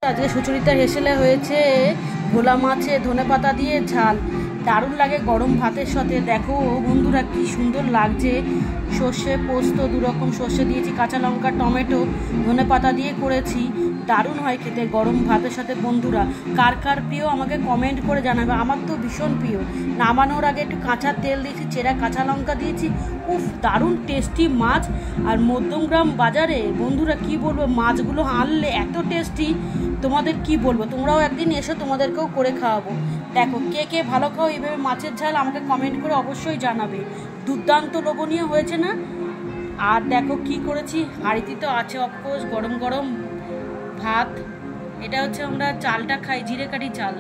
আজকে সুচরিতা হেসেলে হয়েছে ভোলা মাছে ধনেপাতা দিয়ে ঝাল, দারুণ লাগে গরম ভাতের সাথে। দেখো বন্ধুরা কি সুন্দর লাগছে, সর্ষে পোস্ত দুরকম সর্ষে দিয়েছি, কাঁচা লঙ্কা টমেটো ধনেপাতা দিয়ে করেছি, দারুণ হয় খেতে গরম ভাতের সাথে। বন্ধুরা কার কার প্রিয় আমাকে কমেন্ট করে জানাবে। আমার তো ভীষণ প্রিয়। নামানোর আগে একটু কাঁচা তেল দিয়েছি, চেরা কাঁচা লঙ্কা দিয়েছি, উফ দারুণ টেস্টি মাছ। আর মধ্যমগ্রাম বাজারে বন্ধুরা কি বলবো, মাছগুলো আনলে এত টেস্টি, তোমাদের কি বলবো, তোমরাও একদিন এসো, তোমাদেরকেও করে খাওয়াবো। দেখো কে কে ভালো খাও এইভাবে মাছের ঝাল আমাকে কমেন্ট করে অবশ্যই জানাবে। দুর্দান্ত লোভনীয় হয়েছে না? আর দেখো কি করেছি, হাঁড়িতে তো আছে অফকোর্স গরম গরম ভাত। এটা হচ্ছে আমরা চালটা খাই, জিরে কাঠি চাল,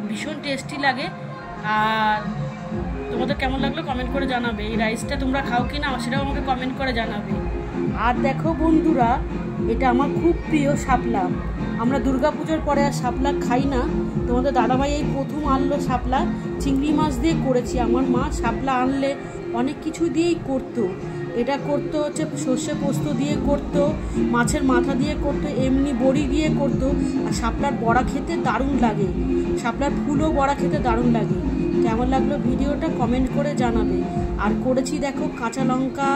ভীষণ টেস্টি লাগে। আর তোমাদের কেমন লাগলো কমেন্ট করে জানাবে। এই রাইসটা তোমরা খাও কি না সেটাও আমাকে কমেন্ট করে জানাবে। আর দেখো বন্ধুরা, এটা আমার খুব প্রিয় শাপলা। আমরা দুর্গাপুজোর পরে আর শাপলা খাই না, তোমাদের দাদাভাই এই প্রথম আনলো শাপলা, চিংড়ি মাছ দিয়ে করেছি। আমার মা শাপলা আনলে অনেক কিছু দিয়েই করতো। এটা করতো হচ্ছে সর্ষে পোস্ত দিয়ে করতো, মাছের মাথা দিয়ে করতো, এমনি বড়ি দিয়ে করতো। আর শাপলার বড়া খেতে দারুণ লাগে, শাপলার ফুলও বড়া খেতে দারুণ লাগে। কেমন লাগলো ভিডিওটা কমেন্ট করে জানাবে। আর করেছি দেখো কাঁচা লঙ্কা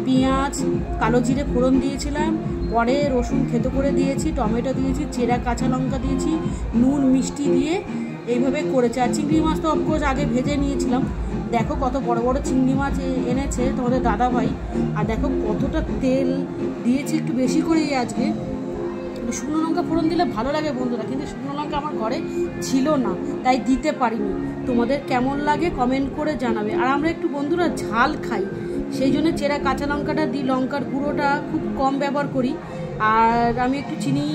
পেঁয়াজ কালো জিরে ফোড়ন দিয়েছিলাম, পরে রসুন থেতো করে দিয়েছি, টমেটো দিয়েছি, চেরা কাঁচা লঙ্কা দিয়েছি, নুন মিষ্টি দিয়ে এইভাবে করেছি। আর চিংড়ি মাছ তো অফকোর্স আগে ভেজে নিয়েছিলাম। দেখো কত বড় বড় চিংড়ি মাছ এনেছে তোমাদের দাদাভাই। আর দেখো কতটা তেল দিয়েছি, একটু বেশি করেই আজকে। শুকনো লঙ্কা ফোড়ন দিলে ভালো লাগে বন্ধুরা, কিন্তু শুকনো লঙ্কা আমার ঘরে ছিল না, তাই দিতে পারিনি। তোমাদের কেমন লাগে কমেন্ট করে জানাবে। আর আমরা একটু বন্ধুরা ঝাল খাই, সেই জন্য চেরা কাঁচা লঙ্কাটা দিই, লঙ্কার গুঁড়োটা খুব কম ব্যবহার করি। আর আমি একটু চিনি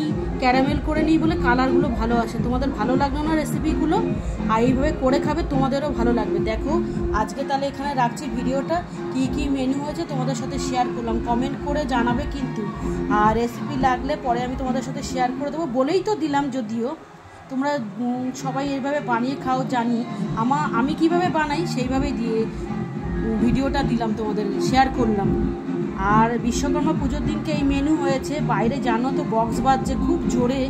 ক্যারামেল করে নিই বলে কালারগুলো ভালো আসে। তোমাদের ভালো লাগলো না রেসিপিগুলো? আর এইভাবে করে খাবে, তোমাদেরও ভালো লাগবে। দেখো আজকে তাহলে এখানে রাখছি ভিডিওটা। কি কি মেনু হয়েছে তোমাদের সাথে শেয়ার করলাম, কমেন্ট করে জানাবে কিন্তু। আর রেসিপি লাগলে পরে আমি তোমাদের সাথে শেয়ার করে দেবো, বলেই তো দিলাম। যদিও তোমরা সবাই এইভাবে বানিয়ে খাও জানি, আমি কিভাবে বানাই সেইভাবেই দিয়ে ভিডিওটা দিলাম, তোমাদের শেয়ার করলাম। আর বিশ্বকর্মা পুজোর দিনকে এই মেনু হয়েছে। বাইরে জানো তো বক্স বাজছে খুব জোরে,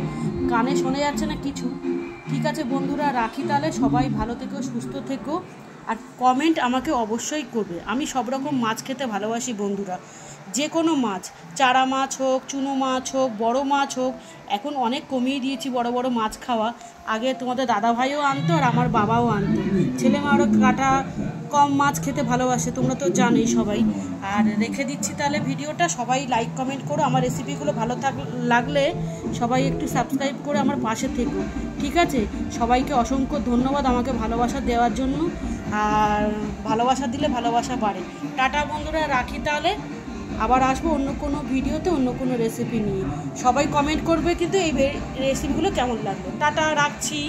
কানে শোনা যাচ্ছে না কিছু। ঠিক আছে বন্ধুরা, রাখি তাহলে। সবাই ভালো থেকো, সুস্থ থেকো। আর কমেন্ট আমাকে অবশ্যই করবে। আমি সব রকম মাছ খেতে ভালোবাসি বন্ধুরা, যে কোনো মাছ, চারা মাছ হোক, চুনো মাছ হোক, বড় মাছ হোক। এখন অনেক কমিয়ে দিয়েছি বড় বড় মাছ খাওয়া। আগে তোমাদের দাদাভাইও আনতো আর আমার বাবাও আনতো। ছেলে মারও কাটা কম মাছ খেতে ভালোবাসে, তোমরা তো জানোই সবাই। আর রেখে দিচ্ছি তাহলে ভিডিওটা। সবাই লাইক কমেন্ট করো, আমার রেসিপিগুলো ভালো লাগলে সবাই একটু সাবস্ক্রাইব করে আমার পাশে থেকো। ঠিক আছে, সবাইকে অসংখ্য ধন্যবাদ আমাকে ভালোবাসা দেওয়ার জন্য। আর ভালোবাসা দিলে ভালোবাসা বাড়ে। টাটা বন্ধুরা, রাখি তাহলে। আবার আসবো অন্য কোনো ভিডিওতে, অন্য কোনো রেসিপি নিয়ে। সবাই কমেন্ট করবে কিন্তু এই রেসিপিগুলো কেমন লাগলো। টাটা, রাখছি।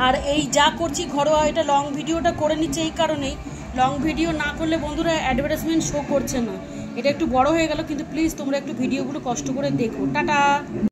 আর এই যা করছি ঘরোয়া, এটা লং ভিডিওটা করে নিচ্ছে এই কারণেই, লং ভিডিও না করলে বন্ধুরা অ্যাডভার্টাইজমেন্ট শো করছে না। এটা একটু বড় হয়ে গেল, কিন্তু প্লিজ তোমরা একটু ভিডিওগুলো কষ্ট করে দেখো। টাটা।